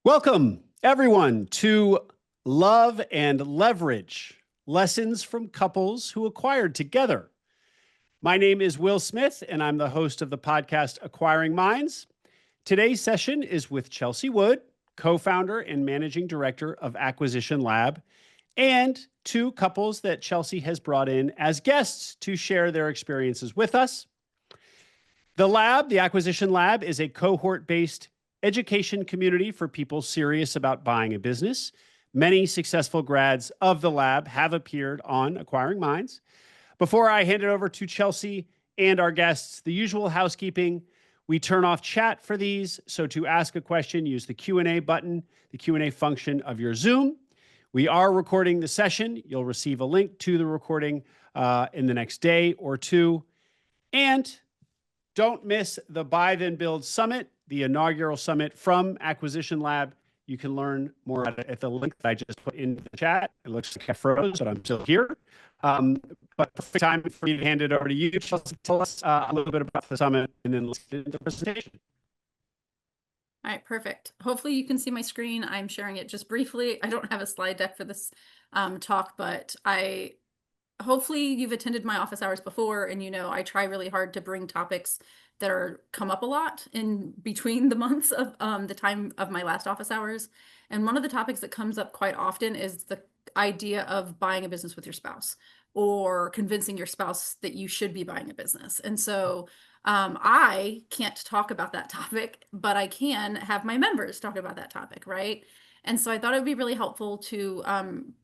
Welcome, everyone, to Love and Leverage, lessons from couples who acquired together. My name is Will Smith, and I'm the host of the podcast Acquiring Minds. Today's session is with Chelsea Wood, co-founder and managing director of Acquisition Lab, and two couples that Chelsea has brought in as guests to share their experiences with us. The Acquisition Lab, is a cohort-based education community for people serious about buying a business. Many successful grads of the lab have appeared on Acquiring Minds. Before I hand it over to Chelsea and our guests, the usual housekeeping: we turn off chat for these, so to ask a question, use the Q&A button, the Q&A function of your Zoom. We are recording the session. You'll receive a link to the recording in the next day or two. And don't miss the Buy Then Build Summit, the inaugural summit from Acquisition Lab. You can learn more about it at the link that I just put in the chat. It looks like I froze, but I'm still here. But perfect time for me to hand it over to you. Chelsea, tell us a little bit about the summit, and then let's get into the presentation. All right, perfect. Hopefully you can see my screen. I'm sharing it just briefly. I don't have a slide deck for this talk, but hopefully you've attended my office hours before, and I try really hard to bring topics that come up a lot in between the months of the time of my last office hours. And one of the topics that comes up quite often is the idea of buying a business with your spouse, or convincing your spouse that you should be buying a business. And so I can't talk about that topic, but I can have my members talk about that topic, right? And so I thought it would be really helpful to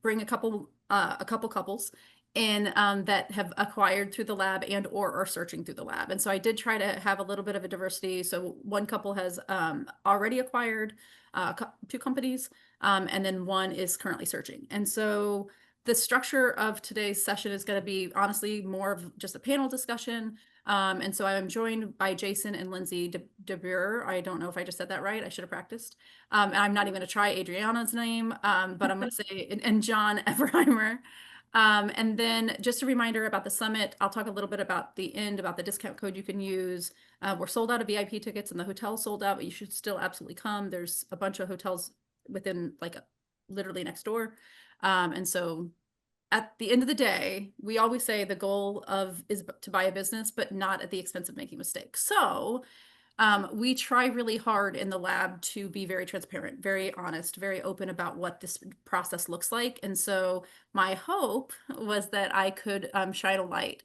bring a couple couples in that have acquired through the lab and or are searching through the lab. And so I did try to have a little bit of a diversity. So one couple has already acquired two companies, and then one is currently searching. And so the structure of today's session is going to be honestly more of just a panel discussion. And so I'm joined by Jason and Lindsay DeBure. I don't know if I just said that right. I should have practiced. And I'm not even going to try Adriana's name, but I'm going to say, and John Everheimer. And then just a reminder about the summit. I'll talk a little bit about the discount code you can use. We're sold out of VIP tickets and the hotel sold out, but you should still absolutely come. There's a bunch of hotels within literally next door. And so at the end of the day, we always say the goal is to buy a business, but not at the expense of making mistakes. So we try really hard in the lab to be very transparent, very honest, very open about what this process looks like. And so my hope was that I could shine a light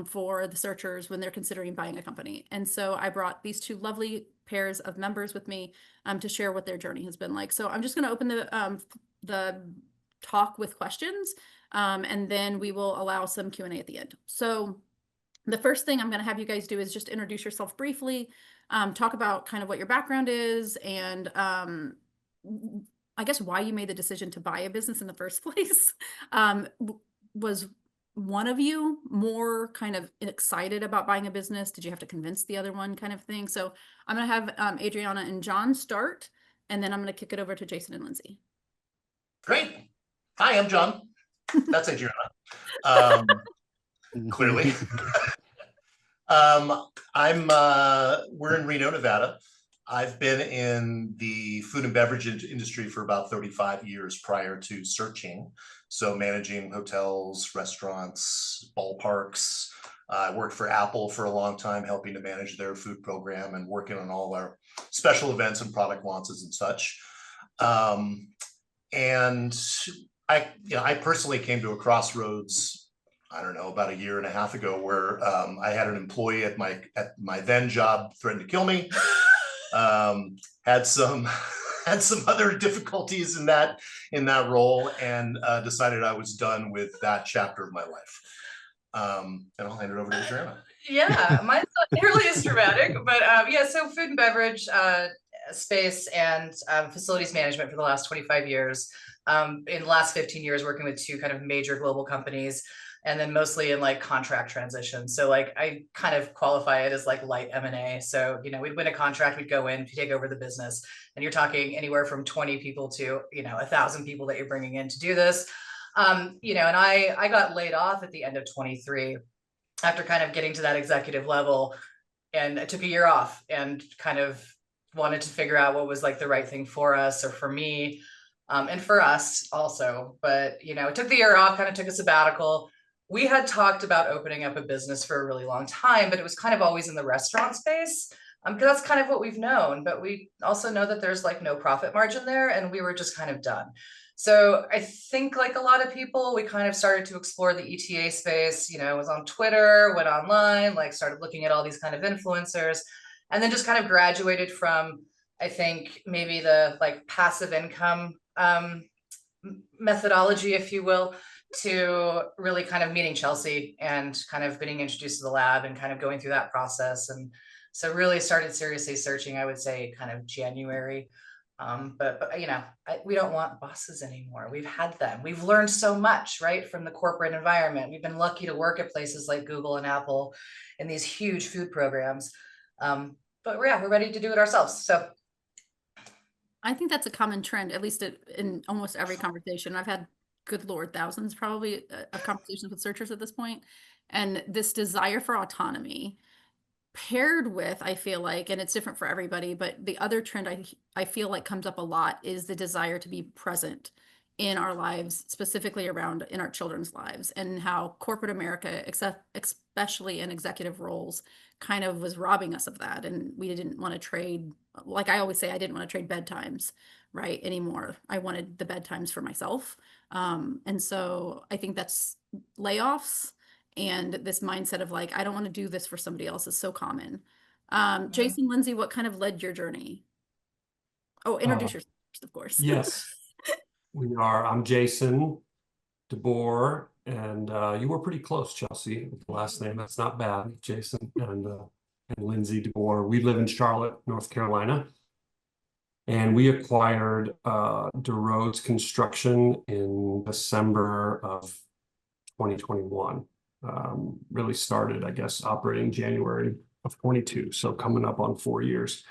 for the searchers when they're considering buying a company. And so I brought these two lovely pairs of members with me to share what their journey has been like. So I'm just going to open the talk with questions, and then we will allow some Q&A at the end. So the first thing I'm going to have you guys do is just introduce yourself briefly, talk about kind of what your background is, and I guess why you made the decision to buy a business in the first place. Was one of you more kind of excited about buying a business? Did you have to convince the other one, kind of thing? So I'm going to have Adriana and John start, and then I'm going to kick it over to Jason and Lindsay. Great. Hi, I'm John. That's Adriana. Clearly. We're in Reno, Nevada. I've been in the food and beverage industry for about 35 years prior to searching. So managing hotels, restaurants, ballparks. I worked for Apple for a long time, helping to manage their food program and working on all our special events and product launches and such. And I personally came to a crossroads, I don't know, about a year and a half ago, where I had an employee at my then job threatened to kill me. Had some other difficulties in that role, and decided I was done with that chapter of my life. And I'll hand it over to Adriana. Yeah, mine's not nearly as dramatic, but yeah, so food and beverage space and facilities management for the last 25 years. In the last 15 years, working with two kind of major global companies, and then mostly in contract transition. So I kind of qualify it as light M&A. So, we'd win a contract, we'd go in, take over the business, and you're talking anywhere from 20 people to, 1,000 people that you're bringing in to do this. And I got laid off at the end of 23 after kind of getting to that executive level, and I took a year off and kind of wanted to figure out what was like the right thing for us or for me, and for us also. But, you know, it took the year off, kind of took a sabbatical. We had talked about opening up a business for a really long time, but it was kind of always in the restaurant space. Because that's kind of what we've known, but we also know that there's like no profit margin there, and we were just kind of done. So I think like a lot of people, we kind of started to explore the ETA space, you know, was on Twitter, went online, like started looking at all these kind of influencers, and then just kind of graduated from, I think, maybe the like passive income methodology, if you will, to really kind of meeting Chelsea and kind of getting introduced to the lab and kind of going through that process. And so really started seriously searching, I would say kind of January. But you know, we don't want bosses anymore. We've had them. We've learned so much, right, from the corporate environment. We've been lucky to work at places like Google and Apple in these huge food programs. But yeah, we're ready to do it ourselves. So I think that's a common trend, at least in almost every conversation. I've had, good Lord, thousands probably of conversations with searchers at this point. And this desire for autonomy paired with, I feel like, and it's different for everybody, but the other trend I feel like comes up a lot is the desire to be present in our lives, specifically around in our children's lives, and how corporate America, especially in executive roles, kind of was robbing us of that. And we didn't want to trade, like I always say, I didn't want to trade bedtimes, right, anymore. I wanted the bedtimes for myself. And so I think that's layoffs and this mindset of like, I don't want to do this for somebody else is so common. Jason, Lindsay, what kind of led your journey? Oh, introduce yourself first, of course. Yes, I'm Jason DeBoer, and you were pretty close, Chelsea, with the last name. That's not bad, Jason and Lindsay DeBoer. We live in Charlotte, North Carolina, and we acquired DeRoads Construction in December of 2021. Really started, I guess, operating January of 22, so coming up on 4 years.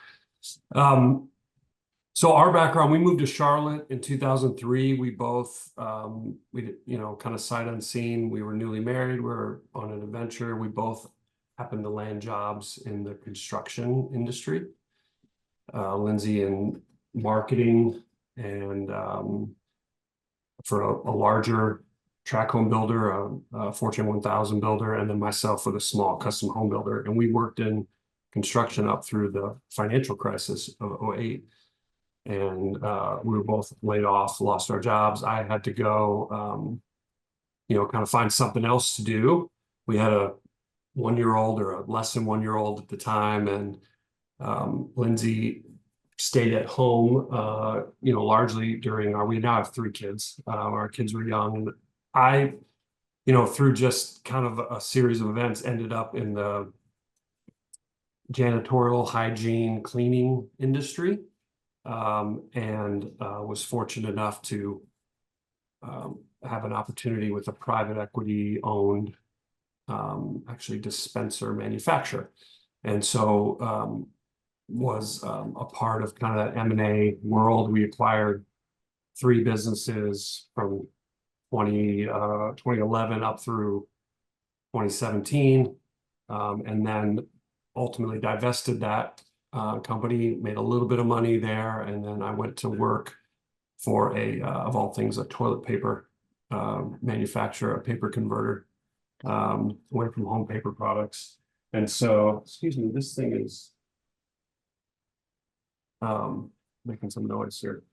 So our background, we moved to Charlotte in 2003. We both, you know, kind of sight unseen. We were newly married. We were on an adventure. We both happened to land jobs in the construction industry. Lindsay in marketing and for a larger track home builder, a Fortune 1000 builder, and then myself with a small custom home builder. And we worked in construction up through the financial crisis of 2008. And we were both laid off, lost our jobs. I had to go, you know, kind of find something else to do. We had a 1-year-old or a less than 1-year-old at the time, and Lindsay stayed at home, you know, largely during we now have 3 kids. Our kids were young. I, you know, through just kind of a series of events, ended up in the janitorial, hygiene, cleaning industry. And was fortunate enough to have an opportunity with a private equity owned actually dispenser manufacturer. And so was a part of kind of that M&A world. We acquired 3 businesses from 2011 up through 2017, and then ultimately divested that company, made a little bit of money there, and then I went to work for of all things, a toilet paper manufacturer, a paper converter, away from home paper products. And so, excuse me, this thing is making some noise here.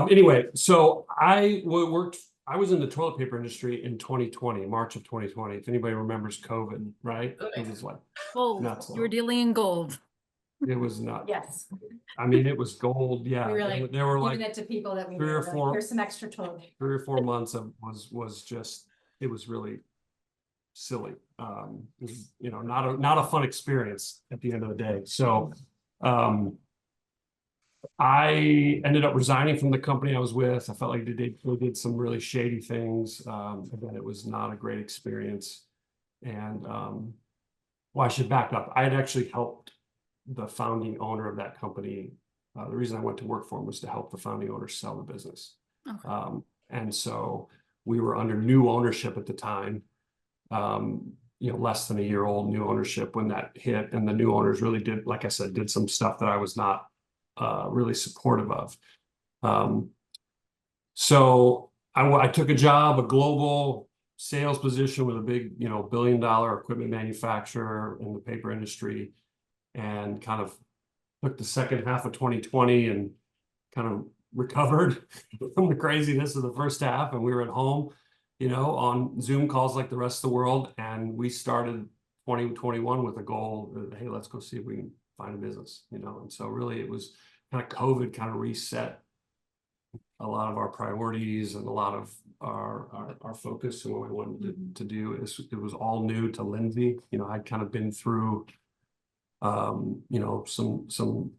Anyway, so I was in the toilet paper industry in 2020, March of 2020. If anybody remembers COVID, right? It was like Gold. You were dealing in gold. It was nuts. Yes. I mean, it was gold. Yeah. They were like giving it to people that we 3 or knew, 4. Here's some extra toilet paper. 3 or 4 months of was just, it was really silly. It was, you know, not a fun experience at the end of the day. So I ended up resigning from the company I was with. I felt like they did some really shady things. Again, it was not a great experience. And well, I should back up. I had actually helped the founding owner of that company. The reason I went to work for him was to help the founding owner sell the business. Okay. And so we were under new ownership at the time. less than a year old, new ownership when that hit, and the new owners really did, like I said, did some stuff that I was not really supportive of. So I took a job, a global sales position with a big, $1 billion equipment manufacturer in the paper industry, and kind of took the second half of 2020 and kind of recovered from the craziness of the first half. And we were at home, on Zoom calls like the rest of the world. And we started 2021 with a goal that, hey, let's go see if we can find a business, And so really it was kind of COVID kind of reset a lot of our priorities and a lot of our focus and what we wanted to do. It was all new to Lindsay. I'd kind of been through, some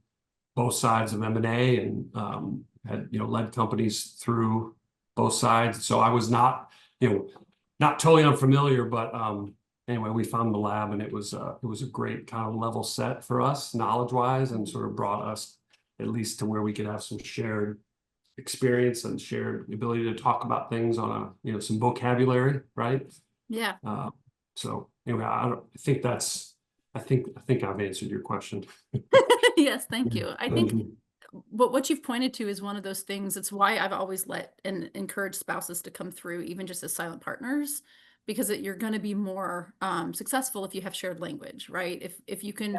both sides of M&A, and had, led companies through both sides. So I was not totally unfamiliar, but anyway, we found the lab, and it was a great kind of level set for us knowledge-wise, and sort of brought us at least to where we could have some shared experience and shared ability to talk about things on some vocabulary, right? Yeah. So anyway, I think I've answered your question. Yes, thank you. I think what you've pointed to is one of those things. It's why I've always let and encouraged spouses to come through, even just as silent partners, because you're going to be more successful if you have shared language, right? If you can,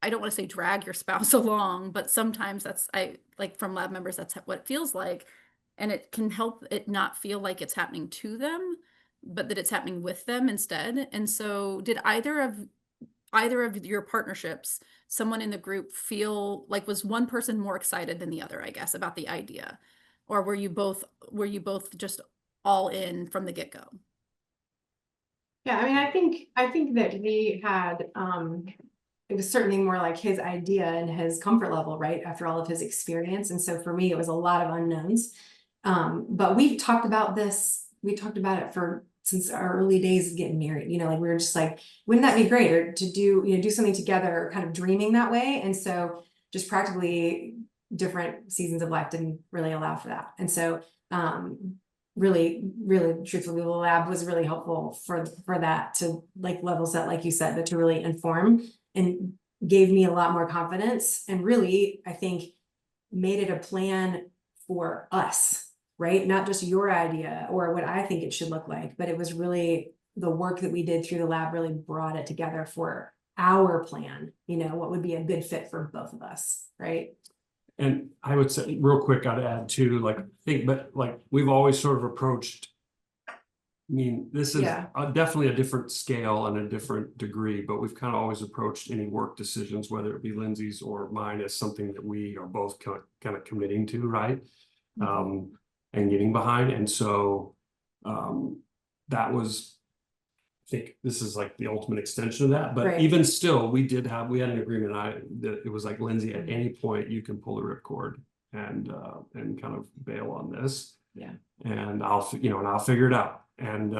I don't want to say drag your spouse along, but sometimes that's, like from lab members, that's what it feels like. And it can help it not feel like it's happening to them, but that it's happening with them instead. And so did either of your partnerships, someone in the group feel like, was one person more excited than the other, I guess, about the idea? Or were you both just all in from the get-go? Yeah, I mean, I think that we had, it was certainly more like his idea and his comfort level, right? After all of his experience. And so for me, it was a lot of unknowns. But we talked about it since our early days of getting married, like we were just like, wouldn't that be great? Or to do something together, kind of dreaming that way. And so just practically different seasons of life didn't really allow for that. And so, really, really truthfully, the lab was really helpful for that, to like level set, like you said, but to really inform, and gave me a lot more confidence, and really, I think, made it a plan for us, right? Not just your idea or what I think it should look like, but it was really the work that we did through the lab really brought it together for our plan, what would be a good fit for both of us, right? And I would say real quick, I'd add too, but we've always sort of approached, this is definitely a different scale and a different degree, but we've kind of always approached any work decisions, whether it be Lindsay's or mine, as something that we are both kind of committing to, right? And getting behind. And so that was, I think this is like the ultimate extension of that. But even still, we had an agreement that it was like, Lindsay, at any point you can pull the ripcord and kind of bail on this. Yeah. And I'll figure it out. And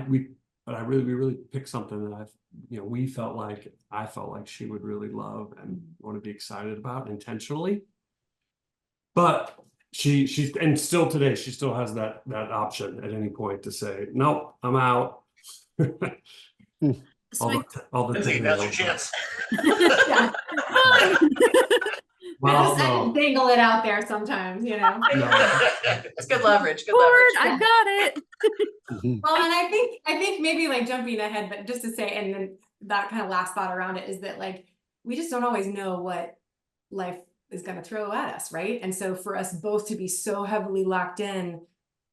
we really picked something that I felt like she would really love and want to be excited about intentionally. But she's and still today, she still has that option at any point to say, nope, I'm out. I think that's your chance. Well, I can dangle it out there sometimes, No. It's good leverage. Good Lord, leverage. I got it. Well, and I think maybe like jumping ahead, but just to say, and then that kind of last thought around it is that like, we just don't always know what life is going to throw at us, right? And so for us both to be so heavily locked in,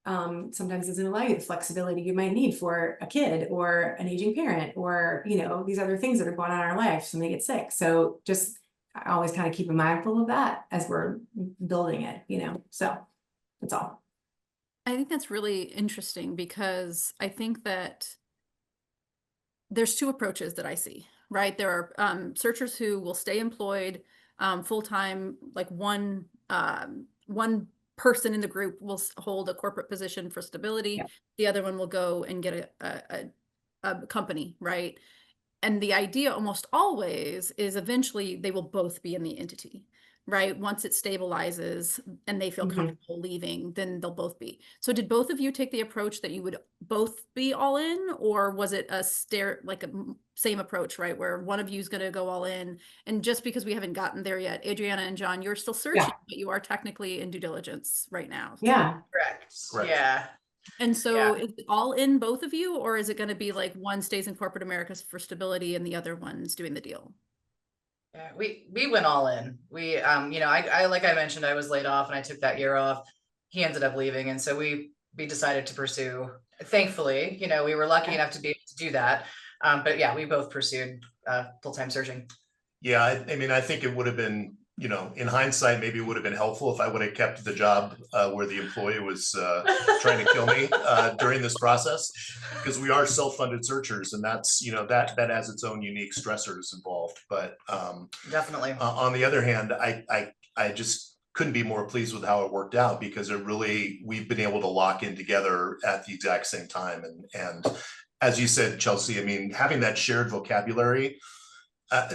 sometimes doesn't allow you the flexibility you might need for a kid or an aging parent, or these other things that are going on in our life, somebody gets sick. So just I always kind of keep mindful of that as we're building it, so that's all. I think that's really interesting, because I think that there's two approaches that I see, right? There are searchers who will stay employed full-time, like one person in the group will hold a corporate position for stability. Yeah. The other one will go and get a company, right? And the idea almost always is eventually they will both be in the entity, right? Once it stabilizes and they feel comfortable leaving, then they'll both be. So did both of you take the approach that you would both be all in, or was it a same approach, right? Where one of you is going to go all in, and just because we haven't gotten there yet, Adriana and John, you're still searching, but you are technically in due diligence right now. Yeah. Correct. Correct. Yeah. And so is it all in, both of you, or is it going to be like one stays in corporate America for stability and the other one's doing the deal? Yeah, we went all in. We, you know, I like I mentioned, I was laid off and I took that year off. He ended up leaving, and so we decided to pursue. Thankfully, you know, we were lucky enough to be able to do that. But yeah, we both pursued full-time searching. Yeah, I mean, I think it would have been, you know, in hindsight, maybe it would have been helpful if I would have kept the job where the employee was trying to kill me during this process, because we are self-funded searchers, and that's, you know, that has its own unique stressors involved. But Definitely. on the other hand, I just couldn't be more pleased with how it worked out, because it really, we've been able to lock in together at the exact same time. And as you said, Chelsea, I mean, having that shared vocabulary,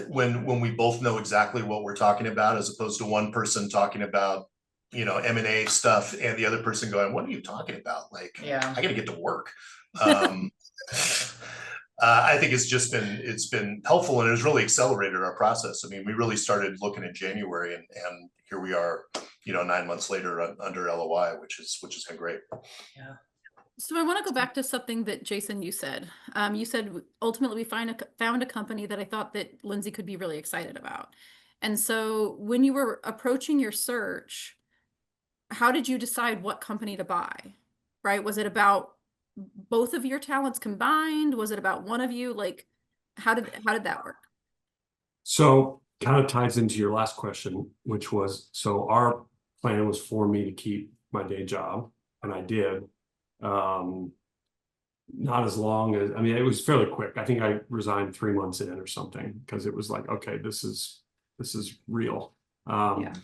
when we both know exactly what we're talking about, as opposed to one person talking about, you know, M&A stuff and the other person going, what are you talking about? Like, Yeah. I gotta get to work. I think it's been helpful, and it has really accelerated our process. I mean, we really started looking in January, and here we are, you know, 9 months later under LOI, which has been great. Yeah. So I want to go back to something that Jason, you said. You said ultimately we found a company that I thought that Lindsay could be really excited about. And so when you were approaching your search, how did you decide what company to buy? Right? Was it about both of your talents combined? Was it about one of you? Like, how did that work? So kind of ties into your last question, which was, so our plan was for me to keep my day job, and I did. Not as long as, I mean, it was fairly quick. I think I resigned 3 months in or something, because it was like, okay, this is real. But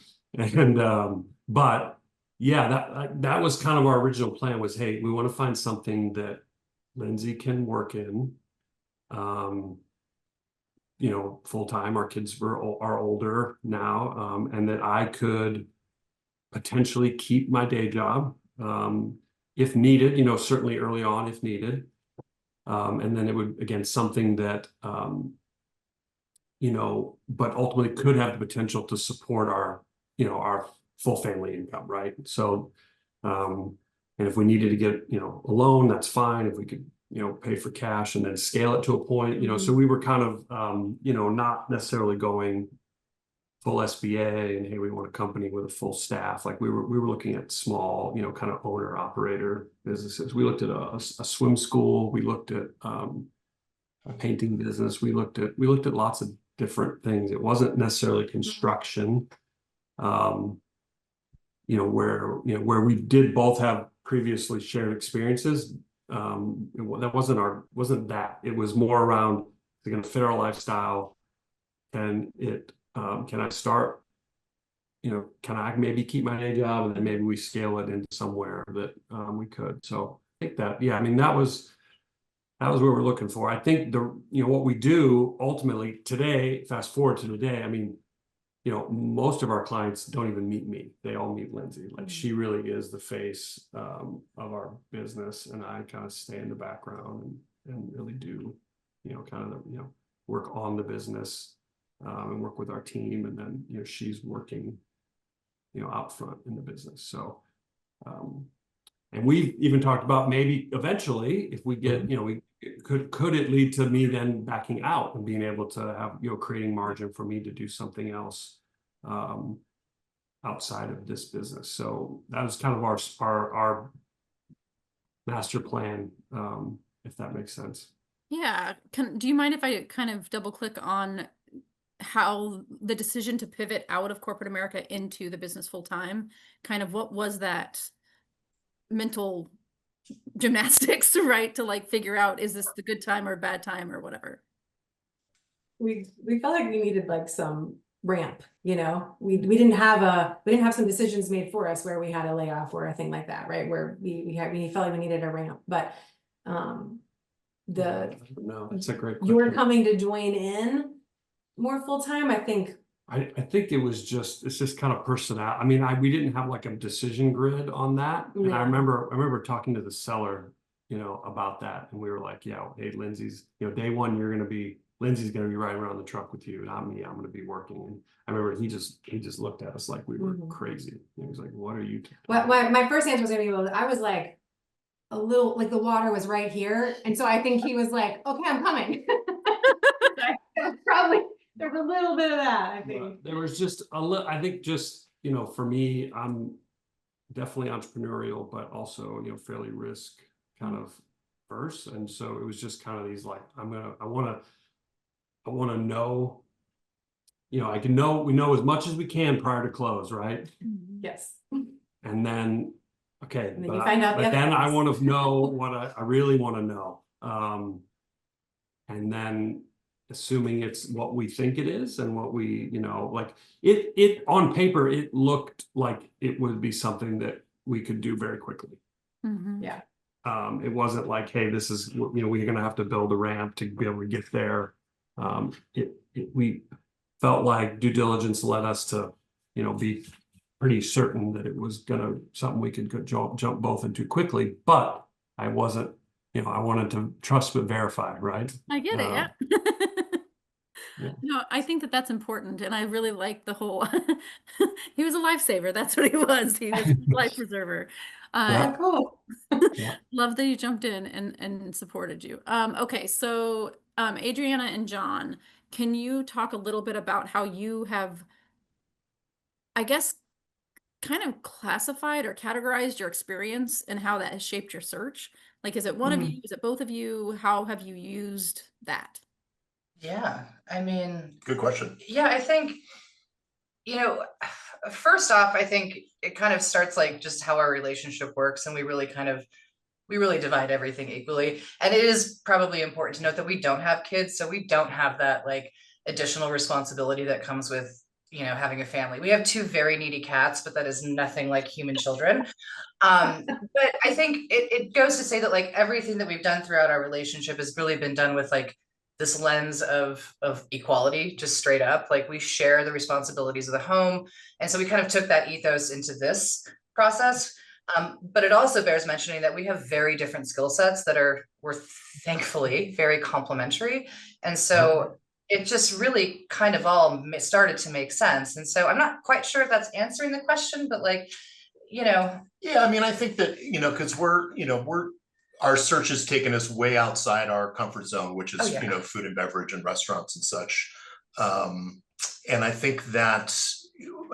yeah, that was kind of our original plan, was, hey, we want to find something that Lindsay can work in, you know, full time. Our kids are older now, and that I could potentially keep my day job, if needed, you know, certainly early on if needed. And then it would, again, something that, you know, but ultimately could have the potential to support our, you know, our full family income, right? So, and if we needed to get, you know, a loan, that's fine. If we could, you know, pay for cash and then scale it to a point, you know, so we were kind of, you know, not necessarily going full SBA and, hey, we want a company with a full staff. Like we were looking at small, you know, kind of owner operator businesses. We looked at a swim school. We looked at a painting business. We looked at lots of different things. It wasn't necessarily construction, you know, where we did both have previously shared experiences. That wasn't that. It was more around, it's going to fit our lifestyle. And can I start, you know, can I maybe keep my day job, and then maybe we scale it into somewhere that we could. So I think that, yeah, I mean, that was what we're looking for. I think you know, what we do ultimately today, fast forward to today, I mean, you know, most of our clients don't even meet me. They all meet Lindsay. Like, she really is the face of our business, and I kind of stay in the background and really do, you know, kind of, you know, work on the business. And work with our team, and then, you know, she's working, you know, out front in the business. So, and we've even talked about maybe eventually, if we get, you know, could it lead to me then backing out and being able to have, you know, creating margin for me to do something else outside of this business. So that was kind of our master plan, if that makes sense. Yeah. Do you mind if I kind of double click on how the decision to pivot out of corporate America into the business full time, kind of what was that mental gymnastics, right? To like figure out, is this the good time or bad time or whatever? We felt like we needed like some ramp, you know, we didn't have some decisions made for us where we had a layoff or a thing like that, right? Where we felt like we needed a ramp, but No, it's a great question. you're coming to join in more full-time, I think. I think it's just kind of personality. I mean, we didn't have like a decision grid on that. And I remember talking to the seller about that. And we were like, yeah, hey, Lindsay's, day one, Lindsay's going to be riding around the truck with you, not me. I'm going to be working. And I remember he just looked at us like we were crazy. He was like, what are you doing? Well, my first answer was going to be, I was like, a little, like the water was right here. And so I think he was like, okay, I'm coming. Probably, there's a little bit of that, I think. There was just a little, I think just, for me, I'm definitely entrepreneurial, but also, fairly risk kind of verse. And so it was just kind of these like, I want to know, we know as much as we can prior to close, right? Yes. And then, okay, And then you find out the but other then I things. want to know what I really want to know. And then assuming it's what we think it is and what we, like it on paper, it looked like it would be something that we could do very quickly. Yeah. It wasn't like, hey, this is, we're going to have to build a ramp to be able to get there. We felt like due diligence led us to, be pretty certain that it was something we could jump both into quickly, but I wasn't, I wanted to trust but verify, right? I get it, yeah. Yeah. No, I think that that's important, and I really like the whole. He was a lifesaver. That's what he was. He was a life preserver. Yeah. Cool. Yeah. Love that you jumped in and supported you. Okay, so Adriana and John, can you talk a little bit about how you have, I guess, kind of classified or categorized your experience and how that has shaped your search? Like, is it one of you? Is it both of you? How have you used that? Yeah, I mean, Good question. yeah, I think, first off, I think it kind of starts like just how our relationship works, and we really divide everything equally. And it is probably important to note that we don't have kids, so we don't have that like additional responsibility that comes with, having a family. We have 2 very needy cats, but that is nothing like human children. But I think it goes to say that like everything that we've done throughout our relationship has really been done with like this lens of equality, just straight up. Like we share the responsibilities of the home. And so we kind of took that ethos into this process. But it also bears mentioning that we have very different skill sets that we're thankfully very complementary. And so it just really kind of all started to make sense. And so I'm not quite sure if that's answering the question, but like, Yeah, I mean, I think that, because our search has taken us way outside our comfort zone, which is, food and beverage and restaurants and such. And I think that,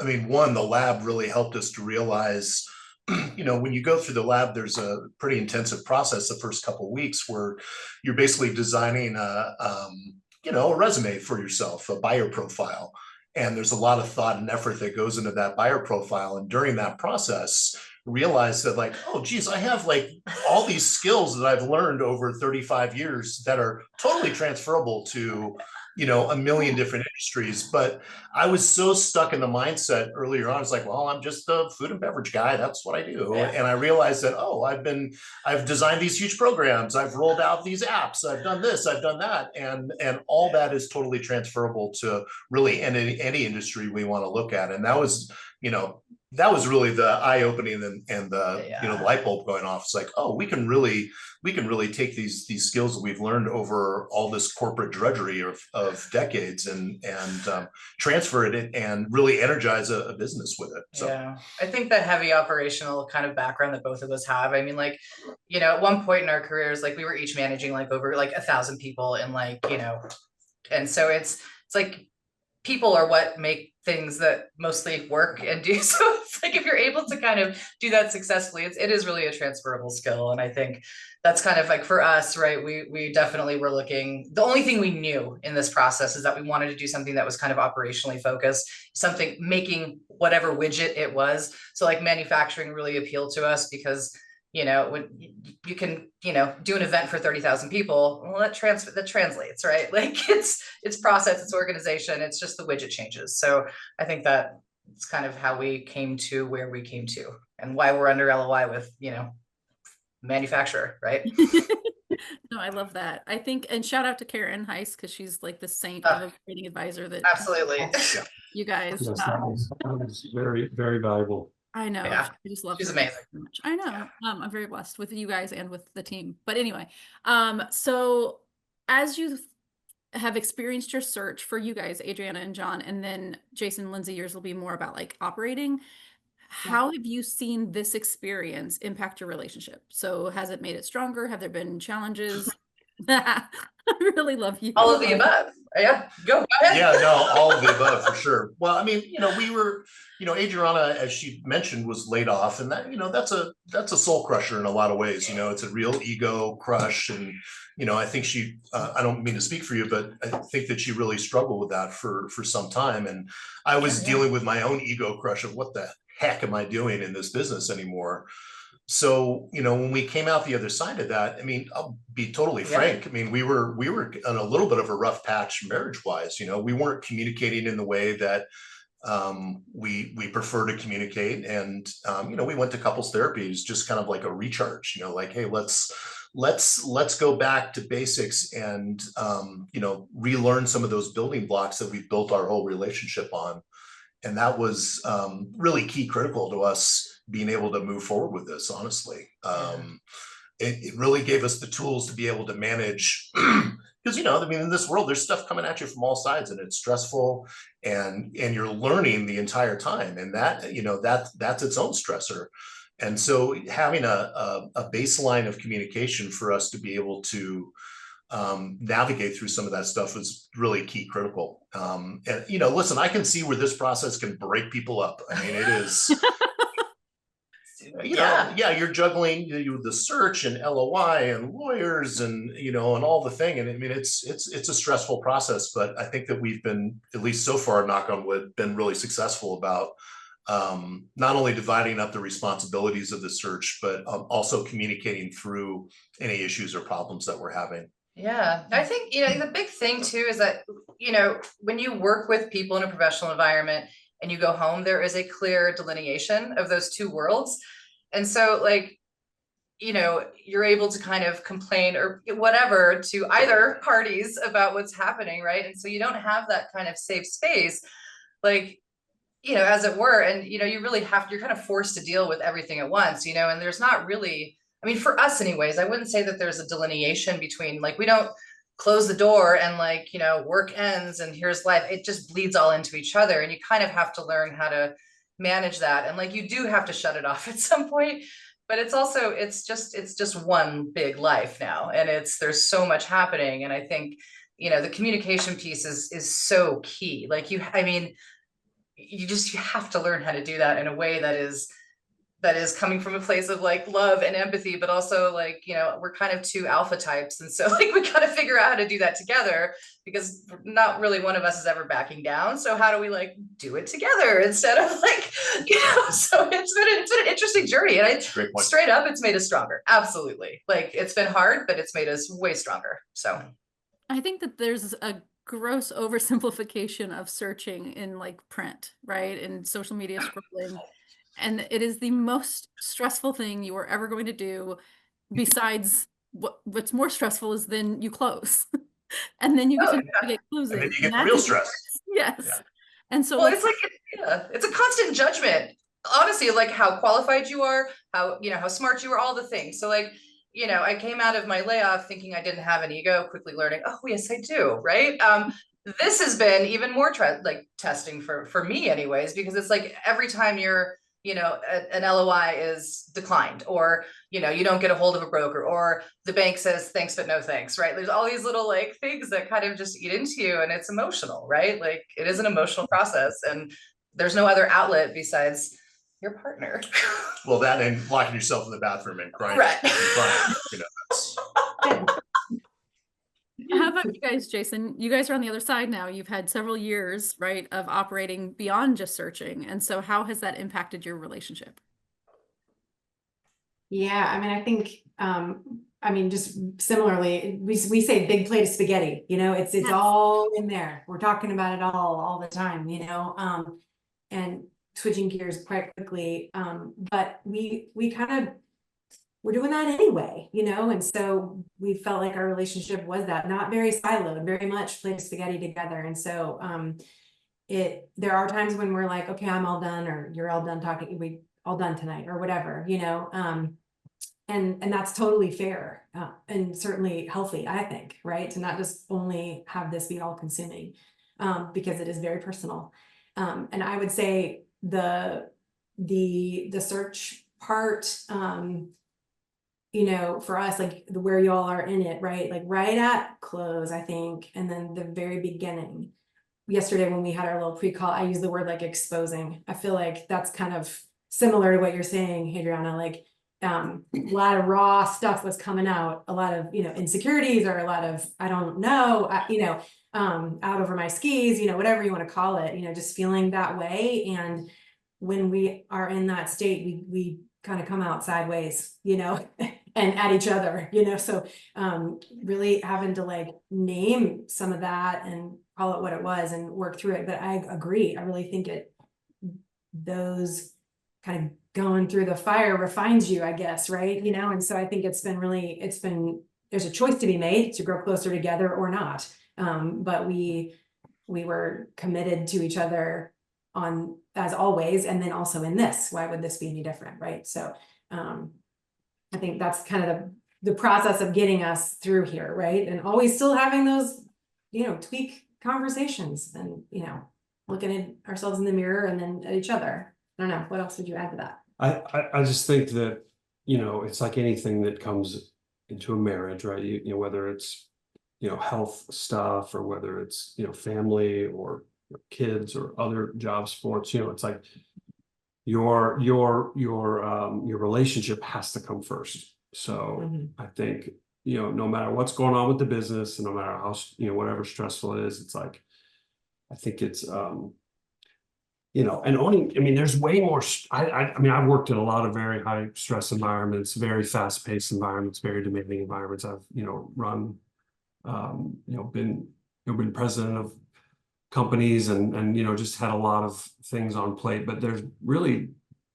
I mean, one, the lab really helped us to realize, when you go through the lab, there's a pretty intensive process the first couple of weeks where you're basically designing a resume for yourself, a buyer profile. And there's a lot of thought and effort that goes into that buyer profile. And during that process, realize that like, oh, geez, I have like all these skills that I've learned over 35 years that are totally transferable to, a million different industries. But I was so stuck in the mindset earlier on. It's like, well, I'm just a food and beverage guy. That's what I do. Yeah. And I realized that, oh, I've designed these huge programs. I've rolled out these apps. I've done this, I've done that. And all that is totally transferable to really any industry we want to look at. And that was, really the eye-opening and the light bulb going off. It's like, oh, we can really take these skills that we've learned over all this corporate drudgery of decades and transfer it and really energize a business with it. So yeah, I think the heavy operational kind of background that both of us have. I mean, like, at one point in our careers, like we were each managing like over like 1,000 people and like, and so it's like people are what make things that mostly work and do. So it's like, if you're able to kind of do that successfully, it is really a transferable skill. And I think that's kind of like for us, right? We definitely were looking, the only thing we knew in this process is that we wanted to do something that was kind of operationally focused, something making whatever widget it was. So like manufacturing really appealed to us because when you can, do an event for 30,000 people, well, that translates, right? Like it's process, it's organization, it's just the widget changes. So I think that it's kind of how we came to where we came to and why we're under LOI with, manufacturer, right? No, I love that. I think, and shout out to Karen Heiss, because she's like the saint of a training advisor that Absolutely. you guys. Yes, that was very, very valuable. I know. Yeah, I just love she's her amazing. so much. I know. Yeah. I'm very blessed with you guys and with the team. But anyway, so as you have experienced your search for you guys, Adriana and John, and then Jason, Lindsay, yours will be more about like operating. How have you seen this experience impact your relationship? So has it made it stronger? Have there been challenges? I really love you. All of the above. Yeah, go ahead. Yeah, no, all of the above for sure. Well, I mean, we were, Adriana, as she mentioned, was laid off, and that, that's a soul crusher in a lot of ways. It's a real ego crush, and I think she, I don't mean to speak for you, but I think that she really struggled with that for some time, and I was dealing with my own ego crush of what the heck am I doing in this business anymore. So, when we came out the other side of that, I mean, I'll be totally frank. I mean, we were on a little bit of a rough patch marriage wise. We weren't communicating in the way that we prefer to communicate. And, we went to couples therapies, just kind of like a recharge, like, hey, let's go back to basics and, relearn some of those building blocks that we've built our whole relationship on. And that was really key, critical to us being able to move forward with this, honestly. It really gave us the tools to be able to manage, because, I mean, in this world, there's stuff coming at you from all sides, and it's stressful, and you're learning the entire time. And that, that's its own stressor. And so having a baseline of communication for us to be able to navigate through some of that stuff was really key, critical. And, listen, I can see where this process can break people up. I mean, it is, you're juggling the search and LOI and lawyers and, and all the thing. And I mean, it's a stressful process, but I think that we've been, at least so far, knock on wood, been really successful about not only dividing up the responsibilities of the search, but also communicating through any issues or problems that we're having. Yeah, I think, the big thing too is that, when you work with people in a professional environment and you go home, there is a clear delineation of those two worlds. And so like, you're able to kind of complain or whatever to either parties about what's happening, right? And so you don't have that kind of safe space, like, as it were. And, you really you're kind of forced to deal with everything at once, and there's not really, I mean, for us anyways, I wouldn't say that there's a delineation between, like, we don't close the door and like, work ends and here's life. It just bleeds all into each other. And you kind of have to learn how to manage that. And like, you do have to shut it off at some point, but it's also, it's just one big life now. And there's so much happening. And I think, the communication piece is so key. Like you have to learn how to do that in a way that is coming from a place of like love and empathy, but also like, we're kind of two alpha types. And so like, we got to figure out how to do that together, because not really one of us is ever backing down. So how do we like do it together instead of like, so it's been an interesting journey. And straight up, it's made us stronger. Absolutely. Like it's been hard, but it's made us way stronger. So I think that there's a gross oversimplification of searching in like print, right? And social media scrolling. And it is the most stressful thing you are ever going to do. Besides, what's more stressful is then you close, and then you get to get closing. And then you get real stress. Yes. Yeah. And so it's like, it's a constant judgment, honestly, like how qualified you are, how smart you are, all the things. So like, I came out of my layoff thinking I didn't have an ego, quickly learning, oh yes, I do. Right. This has been even more testing for me anyways, because it's like every time you're, an LOI is declined, or, you don't get a hold of a broker, or the bank says thanks, but no thanks, right? There's all these little like things that kind of just eat into you, and it's emotional, right? Like it is an emotional process, and there's no other outlet besides your partner. Well, that and locking yourself in the bathroom and crying. Right. How about you guys, Jason? You guys are on the other side now. You've had several years, right, of operating beyond just searching. And so how has that impacted your relationship? Yeah, I mean, I think, just similarly, we say big plate of spaghetti, it's yes. All in there. We're talking about it all the time, and switching gears quite quickly. But we kind of, we're doing that anyway, and so we felt like our relationship was that, not very siloed, very much plate of spaghetti together. And so there are times when we're like, okay, I'm all done, or you're all done talking. all done tonight or whatever, and that's totally fair, and certainly healthy, I think, right? To not just only have this be all consuming, because it is very personal. And I would say the search part, for us, like where y'all are in it, right? Like right at close, I think, and then the very beginning. Yesterday when we had our little pre-call, I used the word like exposing. I feel like that's kind of similar to what you're saying, Adriana, like a lot of raw stuff was coming out, a lot of, insecurities, or a lot of, I don't know, out over my skis, whatever you want to call it, just feeling that way. And when we are in that state, we kind of come out sideways, and at each other, so really having to like name some of that and call it what it was and work through it. But I agree. I really think those kind of going through the fire refines you, I guess, right? And so I think there's a choice to be made to grow closer together or not. But we were committed to each other on, as always, and then also in this, why would this be any different, right? So I think that's kind of the process of getting us through here, right? And always still having those, tweak conversations and, looking at ourselves in the mirror and then at each other. I don't know, what else would you add to that? I just think that, it's like anything that comes into a marriage, right? Whether it's, health stuff, or whether it's, family or kids or other job sports, it's like your relationship has to come first. So I think, no matter what's going on with the business, and no matter how, whatever stressful it is, it's like, I think it's, and there's way more, I've worked in a lot of very high stress environments, very fast paced environments, very demanding environments. I've, run, been president of companies and just had a lot of things on plate, but there's really,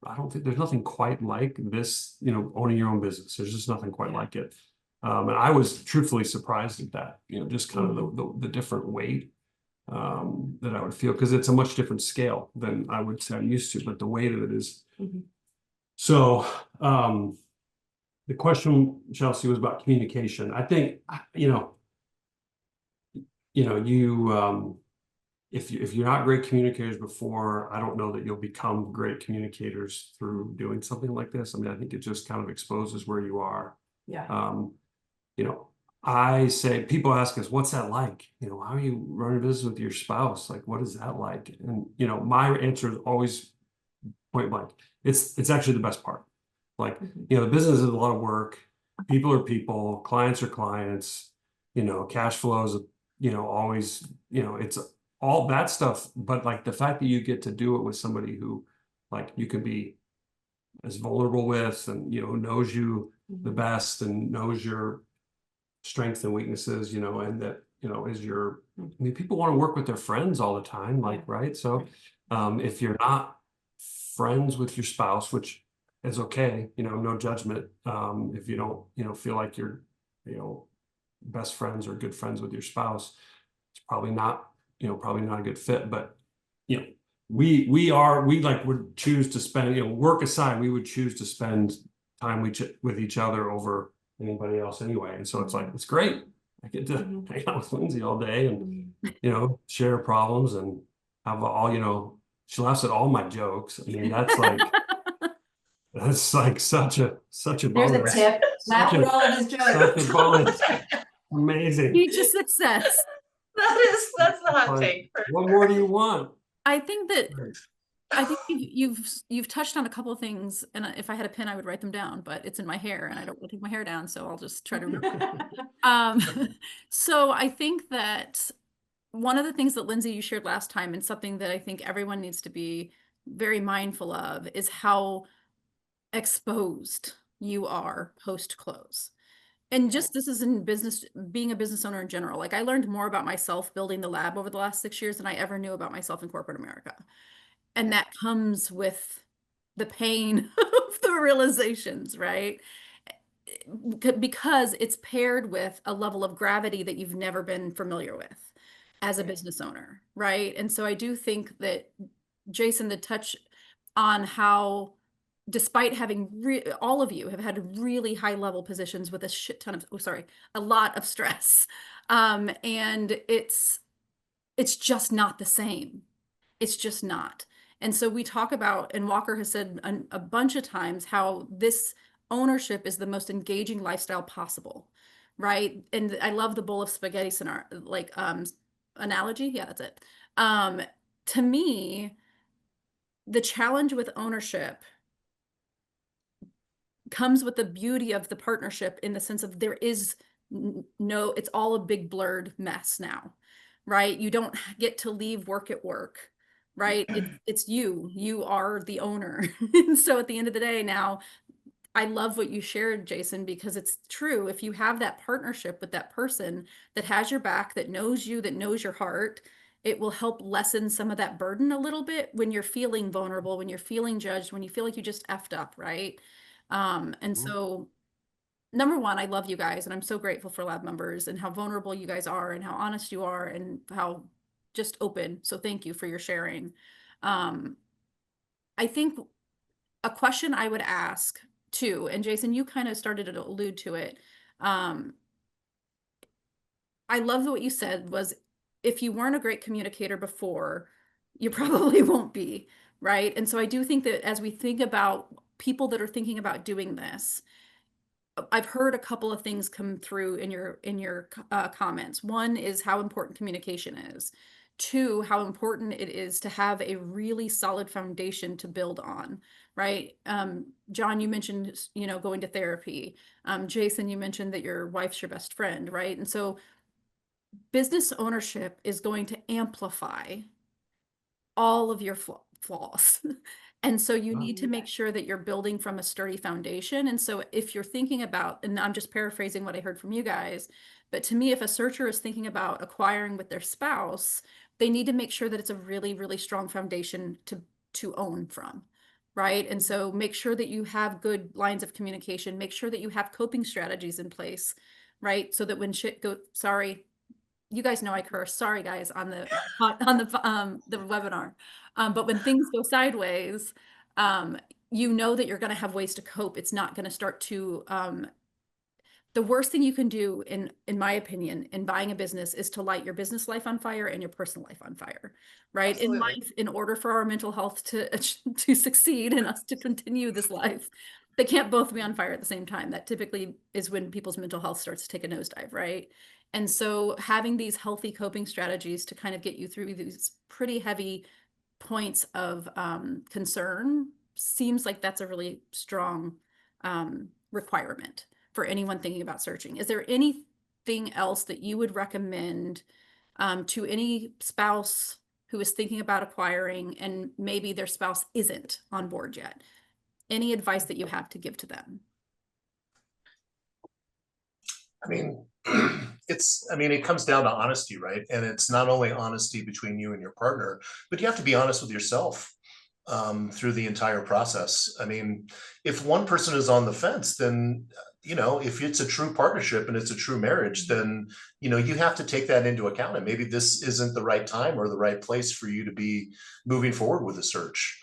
I don't think there's nothing quite like this, owning your own business. There's just nothing quite like it. And I was truthfully surprised at that, just kind of the different weight that I would feel, because it's a much different scale than I would say I'm used to, but the weight of it is. So the question, Chelsea, was about communication. I think, if you're not great communicators before, I don't know that you'll become great communicators through doing something like this. I think it just kind of exposes where you are. Yeah. I say, people ask us, what's that like? How are you running a business with your spouse? Like, what is that like? And, my answer is always point blank. It's actually the best part. Like, the business is a lot of work. People are people, clients are clients, cash flows, always, it's all that stuff. But like the fact that you get to do it with somebody who, like, you can be as vulnerable with, and, who knows you the best and knows your strengths and weaknesses, and that, is your, people want to work with their friends all the time, like, right? So if you're not friends with your spouse, which is okay, no judgment, if you don't, feel like you're, best friends or good friends with your spouse, it's probably not a good fit. But we would choose to spend, work aside, we would choose to spend time with each other over anybody else anyway. And so it's like, it's great. I get to hang out with Lindsay all day and, share problems and have all, she laughs at all my jokes. That's like, that's like such a There's bonus. a tip. Laugh at all of his jokes. Such a bonus. Amazing. Huge success. That's the hot take. What more do you want? I think you've touched on a couple of things, and if I had a pen, I would write them down, but it's in my hair and I don't want to take my hair down, so I'll just try to remember. So I think that one of the things that Lindsay, you shared last time, and something that I think everyone needs to be very mindful of, is how exposed you are post-close. And just, this is in business, being a business owner in general. Like, I learned more about myself building the lab over the last 6 years than I ever knew about myself in corporate America. And that comes with the pain of the realizations, right? Because it's paired with a level of gravity that you've never been familiar with as a business owner, right? And so I do think that, Jason, to touch on how despite having all of you have had really high level positions with a shit ton of, a lot of stress. And it's just not the same. It's just not. And so we talk about, and Walker has said a bunch of times, how this ownership is the most engaging lifestyle possible, right? And I love the bowl of spaghetti scenario, like analogy. Yeah, that's it. To me, the challenge with ownership comes with the beauty of the partnership, in the sense of there is no, it's all a big blurred mess now, right? You don't get to leave work at work, right? It's you are the owner. And so at the end of the day now, I love what you shared, Jason, because it's true. If you have that partnership with that person that has your back, that knows you, that knows your heart, it will help lessen some of that burden a little bit when you're feeling vulnerable, when you're feeling judged, when you feel like you just effed up, right? And so number one, I love you guys, and I'm so grateful for lab members and how vulnerable you guys are and how honest you are and how just open. So thank you for your sharing. I think a question I would ask too, and Jason, you kind of started to allude to it. I love what you said was, if you weren't a great communicator before, you probably won't be, right? And so I do think that as we think about people that are thinking about doing this, I've heard a couple of things come through in your comments. One is how important communication is. Two, how important it is to have a really solid foundation to build on, right? John, you mentioned, going to therapy. Jason, you mentioned that your wife's your best friend, right? And so business ownership is going to amplify all of your flaws. And so you need to make sure that you're building from a sturdy foundation. And so if you're thinking about, and I'm just paraphrasing what I heard from you guys, but to me, if a searcher is thinking about acquiring with their spouse, they need to make sure that it's a really, really strong foundation to own from, right? And so make sure that you have good lines of communication, make sure that you have coping strategies in place, right? So that when shit goes, sorry, you guys know I curse. Sorry, guys, on the webinar. But when things go sideways, you know that you're going to have ways to cope. It's not going to start to. The worst thing you can do, in my opinion, in buying a business, is to light your business life on fire and your personal life on fire, right? Absolutely. In life, in order for our mental health to succeed and us to continue this life, they can't both be on fire at the same time. That typically is when people's mental health starts to take a nosedive, right? And so having these healthy coping strategies to kind of get you through these pretty heavy points of concern seems like that's a really strong requirement for anyone thinking about searching. Is there anything else that you would recommend to any spouse who is thinking about acquiring and maybe their spouse isn't on board yet? Any advice that you have to give to them? I mean, it comes down to honesty, right? And it's not only honesty between you and your partner, but you have to be honest with yourself through the entire process. I mean, if one person is on the fence, then, if it's a true partnership and it's a true marriage, then, you have to take that into account. And maybe this isn't the right time or the right place for you to be moving forward with a search.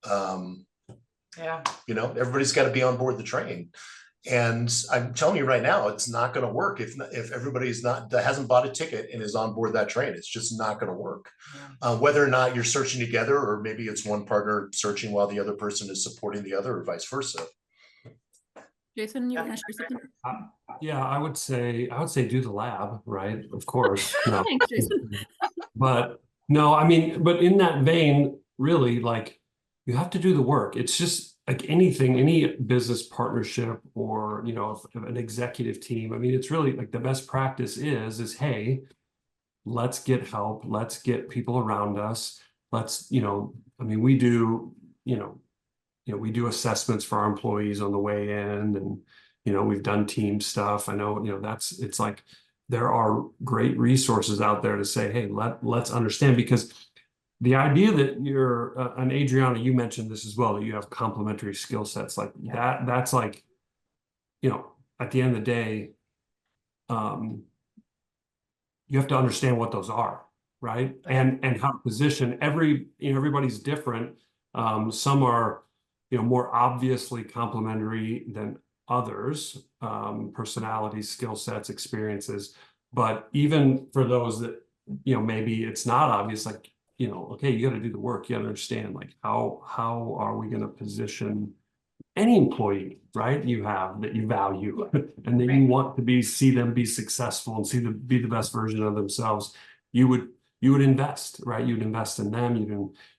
Yeah. Everybody's got to be on board the train. And I'm telling you right now, it's not going to work if everybody's that hasn't bought a ticket and is on board that train. It's just not going to work. Yeah. Whether or not you're searching together, or maybe it's one partner searching while the other person is supporting the other, or vice versa. Jason, you want to share something? Yeah, I would say do the lab, right? Of course. No. Thanks, Jason. But no, but in that vein, really, like, you have to do the work. It's just like anything, any business partnership, or, an executive team. It's really like the best practice is, hey, let's get help. Let's get people around us. Let's, we do, we do assessments for our employees on the way in, and, we've done team stuff. I know, it's like, there are great resources out there to say, hey, let's understand, because the idea that you're, and Adriana, you mentioned this as well, that you have complementary skill sets like that. That's like, at the end of the day, you have to understand what those are, right? And how to position everybody's different. Some are, more obviously complementary than others, personalities, skill sets, experiences. But even for those that, maybe it's not obvious, like, okay, you got to do the work. You got to understand, like, how are we going to position any employee, right? You have that you value and that you want to see them be successful and be the best version of themselves. You would invest, right? You'd invest in them.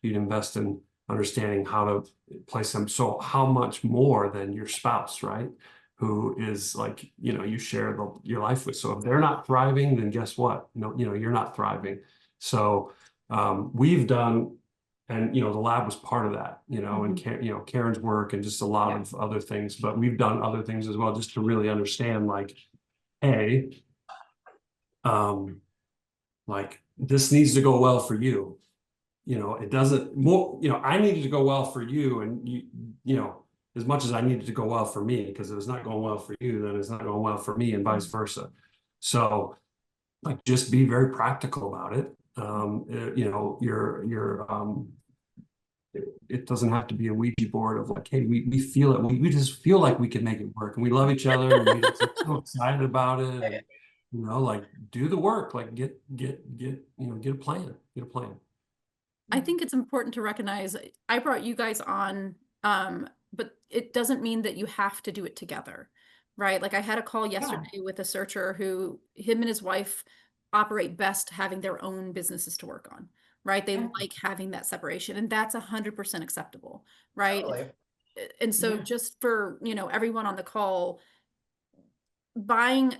You'd invest in understanding how to place them. So how much more than your spouse, right? Who is like, you share your life with. So if they're not thriving, then guess what? No, you're not thriving. So we've done, and the lab was part of that, and Karen's work and just a lot of other things, but we've done other things as well, just to really understand, like, like, this needs to go well for you. It doesn't more, I needed to go well for you, and as much as I needed to go well for me, because if it's not going well for you, then it's not going well for me, and vice versa. So, like, just be very practical about it. It doesn't have to be a Ouija board of like, hey, we feel it. We just feel like we can make it work, and we love each other, and we're so excited about it. And, like, do the work, like, get a plan, I think it's important to recognize I brought you guys on, but it doesn't mean that you have to do it together, right? Like, I had a call yesterday with a searcher who him and his wife operate best having their own businesses to work on, right? They like having that separation, and that's 100% acceptable, right? Totally. And so just for, everyone on the call, buying,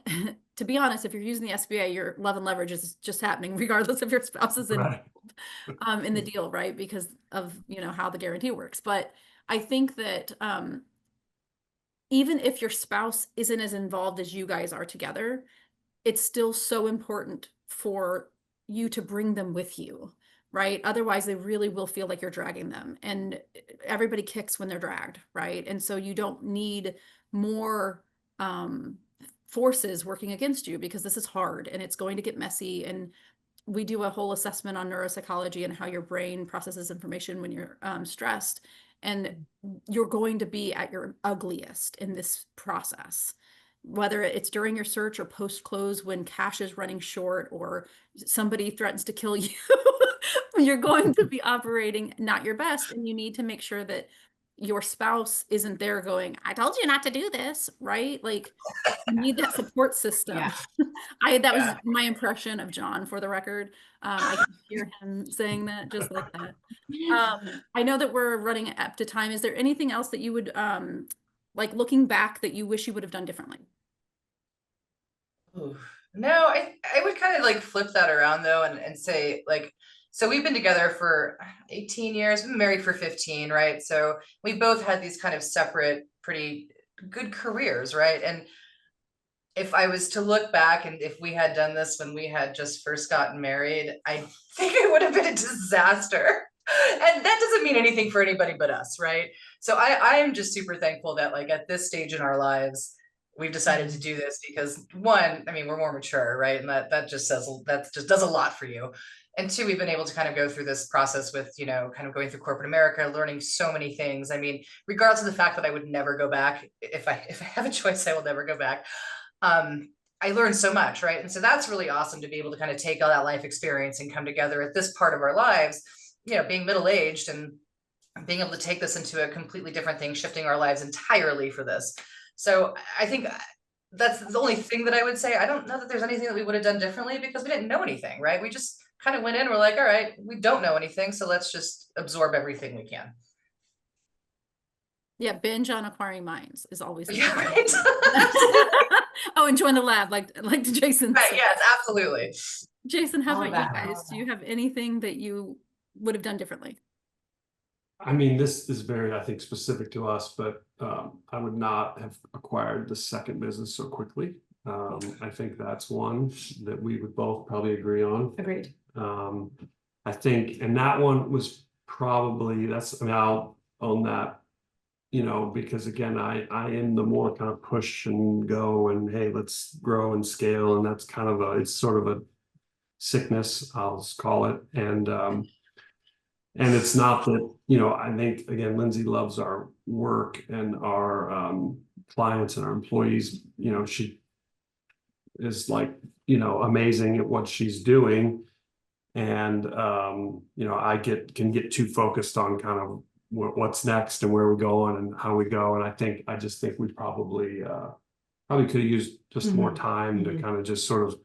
to be honest, if you're using the SBA, your love and leverage is just happening regardless of your spouse is in the deal, right? Because of, how the guarantee works. But I think that even if your spouse isn't as involved as you guys are together, it's still so important for you to bring them with you, right? Otherwise, they really will feel like you're dragging them, and everybody kicks when they're dragged, right? And so you don't need more forces working against you, because this is hard and it's going to get messy. And we do a whole assessment on neuropsychology and how your brain processes information when you're stressed, and you're going to be at your ugliest in this process, whether it's during your search or post-close when cash is running short or somebody threatens to kill you. You're going to be operating not your best, and you need to make sure that your spouse isn't there going, I told you not to do this, right? Like, you need that support system. That was my impression of John, for the record. I can hear him saying that just like that. I know that we're running up to time. Is there anything else that you would, like, looking back, that you wish you would have done differently? Ooh. No, I would kind of like flip that around though, and say, like, so we've been together for 18 years, been married for 15, right? So we both had these kind of separate, pretty good careers, right? And if I was to look back, and if we had done this when we had just first gotten married, I think it would have been a disaster. And that doesn't mean anything for anybody but us, right? So I am just super thankful that, like, at this stage in our lives, we've decided to do this, because one, I mean, we're more mature, right? And that just does a lot for you. And two, we've been able to kind of go through this process with, kind of going through corporate America, learning so many things. I mean, regardless of the fact that I would never go back, if I have a choice, I will never go back. I learned so much, right? And so that's really awesome to be able to kind of take all that life experience and come together at this part of our lives, being middle-aged, and being able to take this into a completely different thing, shifting our lives entirely for this. So I think that's the only thing that I would say. I don't know that there's anything that we would have done differently, because we didn't know anything, right? We just kind of went in, we're like, all right, we don't know anything, so let's just absorb everything we can. Yeah, binge on acquiring minds is always right. Oh, and join the lab, like Jason Right, said. yes, absolutely. Jason, how about you guys? Do you have anything that you would have done differently? I mean, this is very, I think, specific to us, but I would not have acquired the second business so quickly. I think that's one that we would both probably agree on. Agreed. I think, and that one was probably, I'll own that, because again, I am the more kind of push and go and, hey, let's grow and scale. And that's kind of it's sort of a sickness, I'll call it. And And it's not that, I think, again, Lindsay loves our work and our clients and our employees. She is like, amazing at what she's doing. And, I can get too focused on kind of what's next and where we're going and how we go. And I just think we probably could have used just more time to kind of just sort of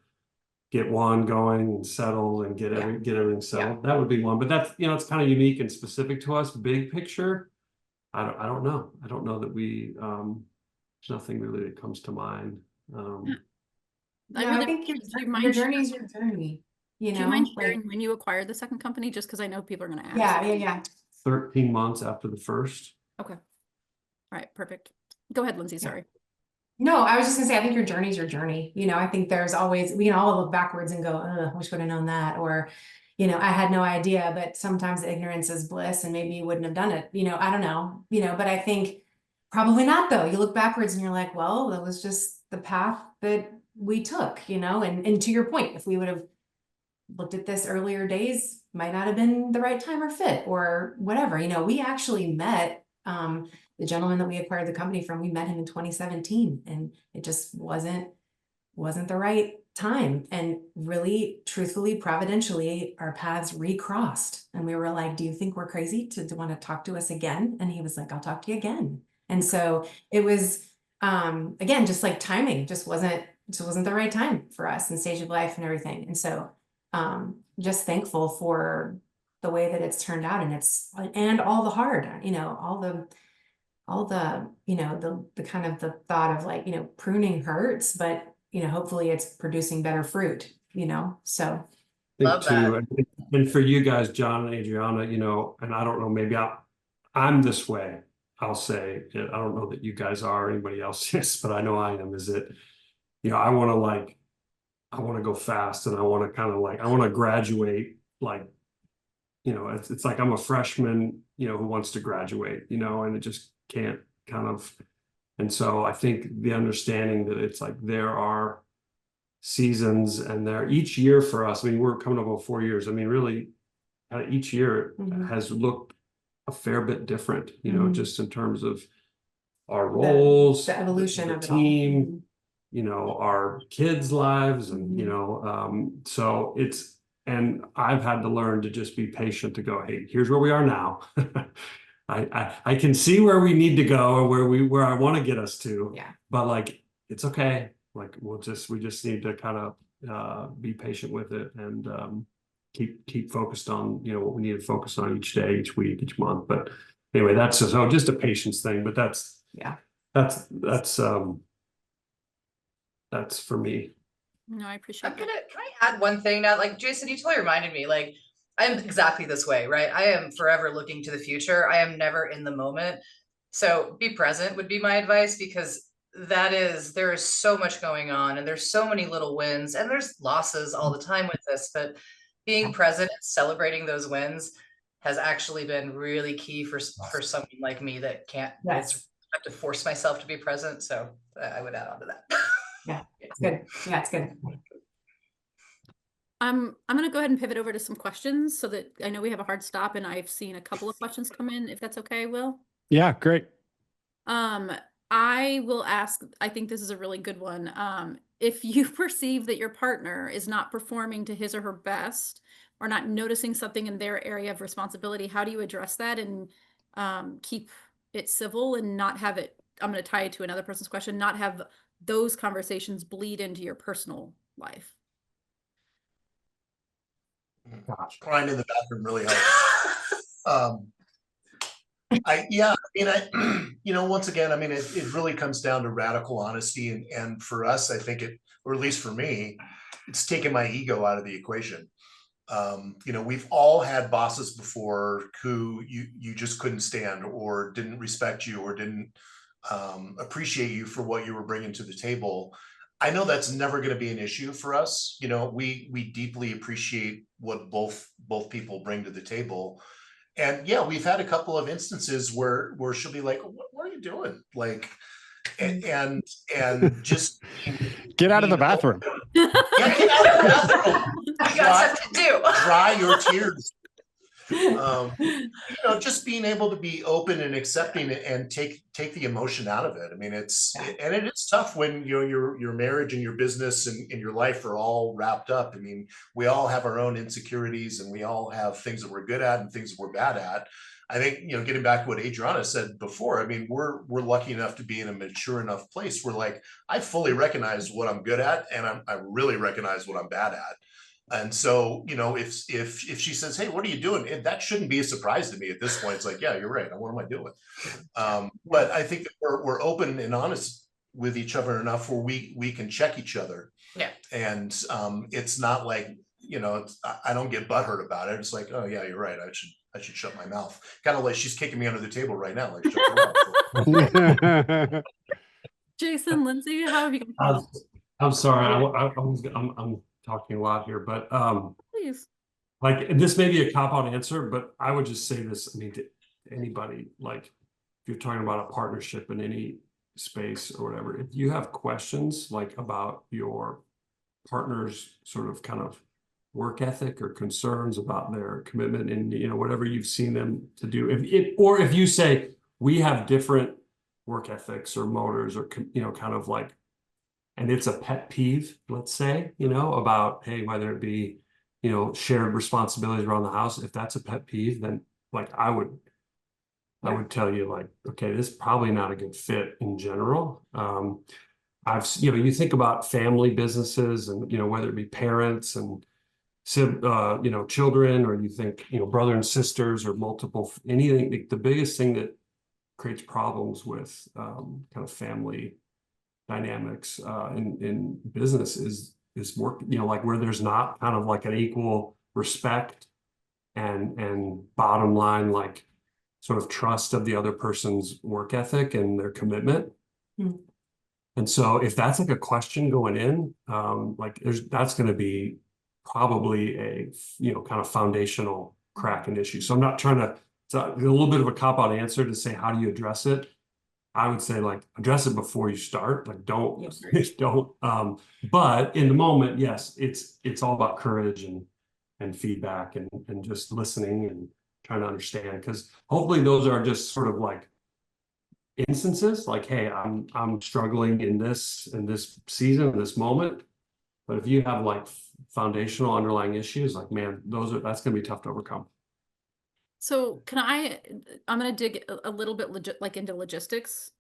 get one going and settle and get everything settled. That would be one, but that's, it's kind of unique and specific to us. Big picture, I don't know. I don't know that we, there's nothing really that comes to mind. I think your journey is your journey, Do you mind sharing when you acquired the second company? Just because I know people are going to ask. Yeah. 13 months after the first. Okay. All right. Perfect. Go ahead, Lindsay. Sorry. No, I was just gonna say, I think your journey's your journey. I think there's always, we can all look backwards and go, I wish I would have known that. Or, I had no idea, but sometimes ignorance is bliss and maybe you wouldn't have done it. I don't know, but I think probably not though. You look backwards and you're like, well, that was just the path that we took, and to your point, if we would have looked at this earlier days, might not have been the right time or fit or whatever. We actually met, the gentleman that we acquired the company from, we met him in 2017 and it just wasn't the right time. And really, truthfully, providentially, our paths recrossed and we were like, do you think we're crazy to want to talk to us again? And he was like, I'll talk to you again. And so it was, again, just like timing just wasn't the right time for us and stage of life and everything. And so, just thankful for the way that it's turned out and all the hard, all the the kind of the thought of like, pruning hurts, but hopefully it's producing better fruit, so. Love that. And for you guys, John and Adriana, and I don't know, maybe I'm this way, I'll say, I don't know that you guys are, anybody else is, but I know I am, is that, I want to go fast and I want to kind of I want to graduate, it's like I'm a freshman, who wants to graduate, and it just can't kind of. And so I think the understanding that it's like there are seasons and each year for us, we're coming up on 4 years. Really each year has looked a fair bit different, just in terms of our roles, the evolution of the it all. team, our kids' lives, and so and I've had to learn to just be patient to go, hey, here's where we are now. I can see where we need to go or where I want to get us to. Yeah. But it's okay. We just need to kind of be patient with it and keep focused on what we need to focus on each day, each week, each month. But anyway, that's just a patience thing. But that's for me. No, I appreciate it. Can I add one thing now? Jason, you totally reminded me, I'm exactly this way, right? I am forever looking to the future. I am never in the moment. So be present would be my advice, because there is so much going on and there's so many little wins and there's losses all the time with this, but being present and celebrating those wins has actually been really key for someone like me that can't have to force myself to be present. So I would add on to that. Yeah, it's good. Yeah, it's good. I'm going to go ahead and pivot over to some questions so that I know we have a hard stop and I've seen a couple of questions come in, if that's okay, Will. Yeah, great. I will ask, I think this is a really good one. If you perceive that your partner is not performing to his or her best or not noticing something in their area of responsibility, how do you address that and keep it civil and not have it, I'm going to tie it to another person's question, not have those conversations bleed into your personal life? Gosh, crying in the bathroom really helps. Once again, it really comes down to radical honesty. And for us, I think or at least for me, it's taken my ego out of the equation. We've all had bosses before who you just couldn't stand or didn't respect you or didn't appreciate you for what you were bringing to the table. I know that's never going to be an issue for us. We deeply appreciate what both people bring to the table. And yeah, we've had a couple of instances where she'll be like, what are you doing? And just get out of the bathroom. Yeah, get out of the bathroom. I got stuff to do. Dry your tears. Just being able to be open and accepting it and take the emotion out of it. I mean, it's tough when your marriage and your business and your life are all wrapped up. I mean, we all have our own insecurities and we all have things that we're good at and things that we're bad at. I think, getting back to what Adriana said before, I mean, we're lucky enough to be in a mature enough place where, like, I fully recognize what I'm good at and I really recognize what I'm bad at. And so, if she says, "Hey, what are you doing?" That shouldn't be a surprise to me at this point. It's like, yeah, you're right. What am I doing? But I think that we're open and honest with each other enough where we can check each other. Yeah. And it's not like, I don't get butthurt about it. It's like, oh yeah, you're right. I should shut my mouth. Kind of like she's kicking me under the table right now. Like, shut your mouth. Jason, Lindsay, how have you been? I'm sorry. I'm talking a lot here, but Please. like, this may be a cop-out answer, but I would just say this. I mean, to anybody, like, if you're talking about a partnership in any space or whatever, if you have questions like about your partner's sort of kind of work ethic or concerns about their commitment and whatever you've seen them to do, if you say we have different work ethics or motors or kind of like, and it's a pet peeve, let's say, about, hey, whether it be shared responsibilities around the house, if that's a pet peeve, then like I would tell you, like, okay, this is probably not a good fit in general. You think about family businesses and whether it be parents and children, or you think brother and sisters or multiple anything. The biggest thing that creates problems with kind of family dynamics in business is work, like where there's not kind of like an equal respect and bottom line, like sort of trust of the other person's work ethic and their commitment. Mm. And so if that's like a question going in, like that's going to be probably a kind of foundational crack and issue. So I'm not trying to, it's a little bit of a cop-out answer to say how do you address it. I would say, like, address it before you start. Like, don't. But in the moment, yes, it's all about courage and feedback and just listening and trying to understand, because hopefully those are just sort of like instances, like, hey, I'm struggling in this season, in this moment. But if you have like foundational underlying issues, like, man, that's going to be tough to overcome. So I'm going to dig a little bit into logistics,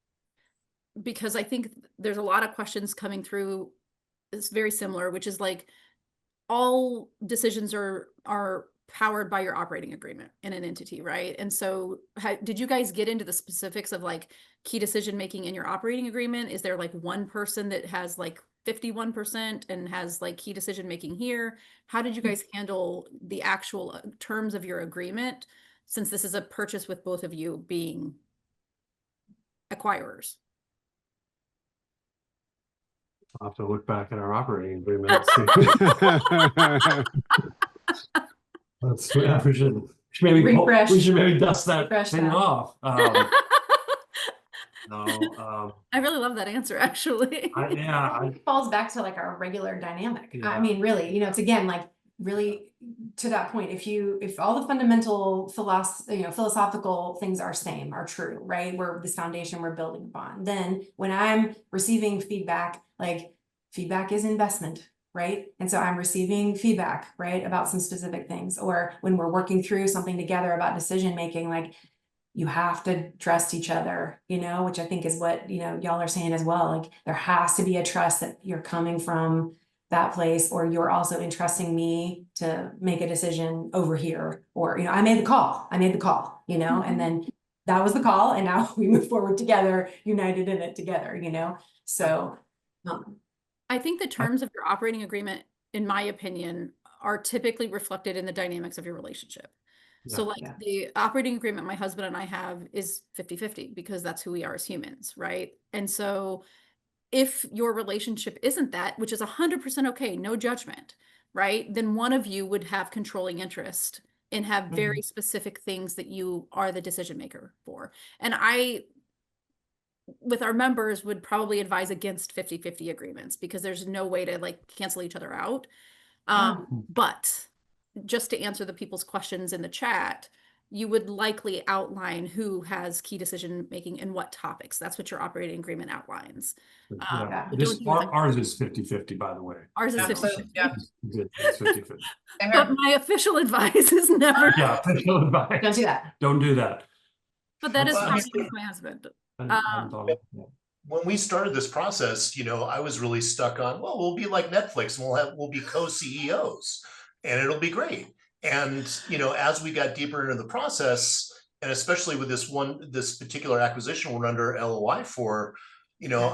because I think there's a lot of questions coming through. It's very similar, which is like, all decisions are powered by your operating agreement in an entity, right? And so did you guys get into the specifics of like key decision making in your operating agreement? Is there like one person that has like 51% and has like key decision making here? How did you guys handle the actual terms of your agreement, since this is a purchase with both of you being acquirers? I'll have to look back at our operating agreement. We should maybe dust that thing off. I really love that answer, actually. It falls back to like our regular dynamic. Yeah. I mean, really, it's again, like, really to that point, if all the fundamental philosophical things are true, right? We're this foundation we're building upon. Then when I'm receiving feedback, like, feedback is investment, right? And so I'm receiving feedback, right, about some specific things, or when we're working through something together about decision making, like, you have to trust each other, which I think is what, y'all are saying as well. Like, there has to be a trust that you're coming from that place, or you're also entrusting me to make a decision over here, or, I made the call, mm-hmm. And then that was the call. And now we move forward together, united in it together, so. I think the terms of your operating agreement, in my opinion, are typically reflected in the dynamics of your relationship. So like the operating agreement my husband and I have is 50-50, because that's who we are as humans, right? And so if your relationship isn't that, which is 100% okay, no judgment, right? Then one of you would have controlling interest and have very specific things that you are the decision maker for. And I, with our members, would probably advise against 50-50 agreements, because there's no way to like cancel each other out. But just to answer the people's questions in the chat, you would likely outline who has key decision making and what topics. That's what your operating agreement outlines. Yeah, But this, don't do it like- ours is 50-50, by the way. Ours is Yeah, 50. so, yeah. It's 50-50. Same But here. my official advice is never. Yeah, official advice. Don't do that. Don't do that. But that is Well, I how mean, with my husband. I haven't thought of that. when we started this process, you know, I was really stuck on, well, we'll be like Netflix and we'll be co-CEOs and it'll be great. And, you know, as we got deeper into the process, and especially with this particular acquisition we're under LOI for, you know,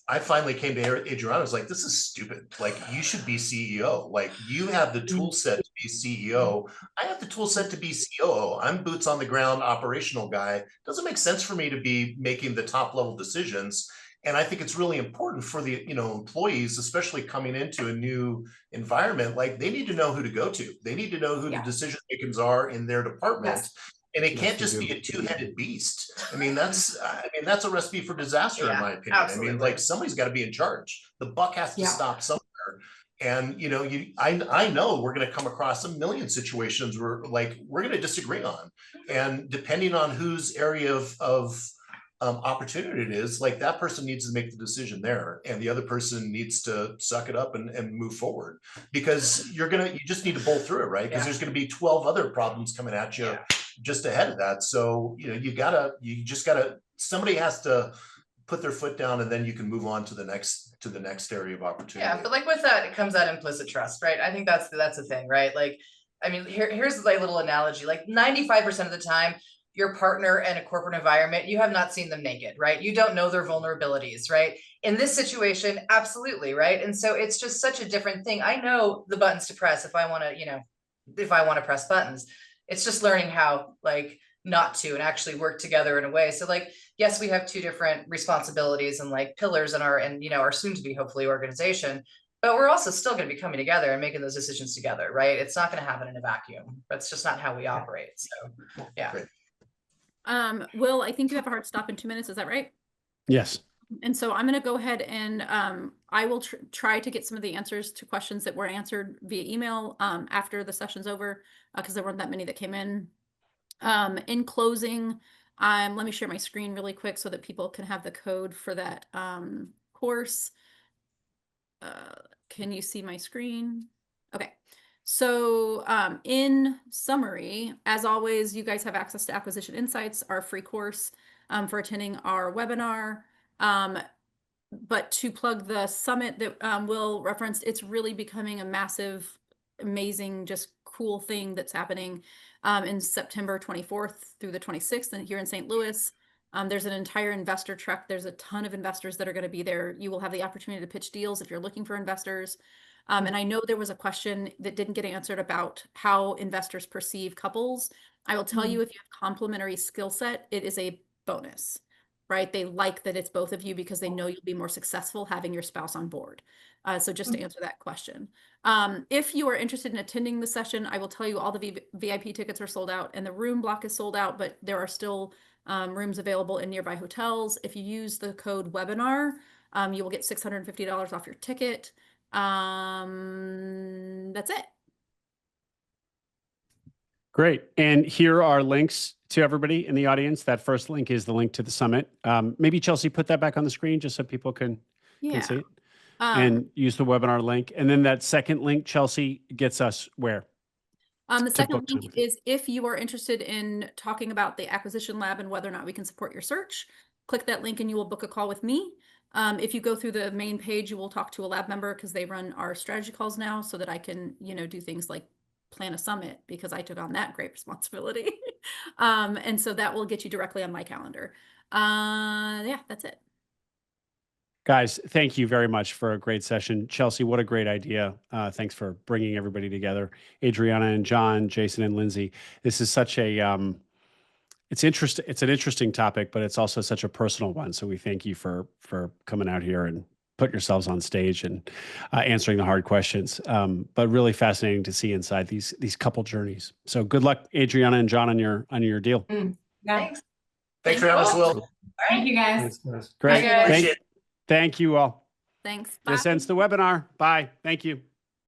I finally came to Adriana. I was like, this is stupid. Like, you should be CEO. Like, you have the tool set to be CEO. I have the tool set to be COO. I'm boots on the ground operational guy. Doesn't make sense for me to be making the top level decisions. And I think it's really important for the, you know, employees, especially coming into a new environment, like they need to know who to go to. They need to know who the decision makers are in their department. Yes. And it Yes, can't we just do. be a two-headed beast. I mean, that's a recipe for disaster, in my opinion. I absolutely. mean, like, somebody's got to be in charge. The buck has to Yeah. stop somewhere. And, you know, I know we're going to come across a million situations where, like, we're going to disagree on. And depending on whose area of opportunity it is, like, that person needs to make the decision there, and the other person needs to suck it up and move forward, because you just need to bowl through it, right? Because there's going to be 12 other problems coming at you just ahead of that. So, you know, somebody has to put their foot down, and then you can move on to the next area of opportunity. Yeah, but like with that, it comes that implicit trust, right? I think that's the thing, right? Like, I mean, here's like a little analogy. Like 95% of the time, your partner in a corporate environment, you have not seen them naked, right? You don't know their vulnerabilities, right? In this situation, absolutely, right? And so it's just such a different thing. I know the buttons to press if I want to, you know, if I want to press buttons. It's just learning how, like, not to, and actually work together in a way. So, like, yes, we have two different responsibilities and like pillars in our, and, you know, our soon to be hopefully organization, but we're also still going to be coming together and making those decisions together, right? It's not going to happen in a vacuum. That's just not how we operate. So, yeah. Great. Will, I think you have a hard stop in 2 minutes. Is that right? Yes. And so I'm going to go ahead and I will try to get some of the answers to questions that were answered via email after the session's over, because there weren't that many that came in. In closing, let me share my screen really quick so that people can have the code for that course. Can you see my screen? Okay. So in summary, as always, you guys have access to Acquisition Insights, our free course for attending our webinar. But to plug the summit that Will referenced, it's really becoming a massive, amazing, just cool thing that's happening in September 24th through the 26th and here in St. Louis. There's an entire investor trek. There's a ton of investors that are going to be there. You will have the opportunity to pitch deals if you're looking for investors. And I know there was a question that didn't get answered about how investors perceive couples. I will tell you, if you have complementary skill set, it is a bonus, right? They like that it's both of you because they know you'll be more successful having your spouse on board. So just to answer that question. If you are interested in attending the session, I will tell you all the VIP tickets are sold out and the room block is sold out, but there are still rooms available in nearby hotels. If you use the code webinar, you will get $650 off your ticket. That's it. Great. And here are links to everybody in the audience. That first link is the link to the summit. Maybe Chelsea, put that back on the screen just so people can see it. And use the webinar link. And then that second link, Chelsea, gets us where? The second link is if you are interested in talking about the acquisition lab and whether or not we can support your search, click that link and you will book a call with me. If you go through the main page, you will talk to a lab member because they run our strategy calls now so that I can, you know, do things like plan a summit because I took on that great responsibility. And so that will get you directly on my calendar. Yeah, that's it. Guys, thank you very much for a great session. Chelsea, what a great idea. Thanks for bringing everybody together. Adriana and John, Jason and Lindsay. This is such a, it's an interesting topic, but it's also such a personal one. So we thank you for coming out here and putting yourselves on stage and answering the hard questions. But really fascinating to see inside these couple journeys. So good luck, Adriana and John, on your deal. Yeah. Thanks for having us, Will. Thank you guys. Great. Bye, guys. Thank you all. Thanks. This Bye. ends the webinar. Bye. Thank you.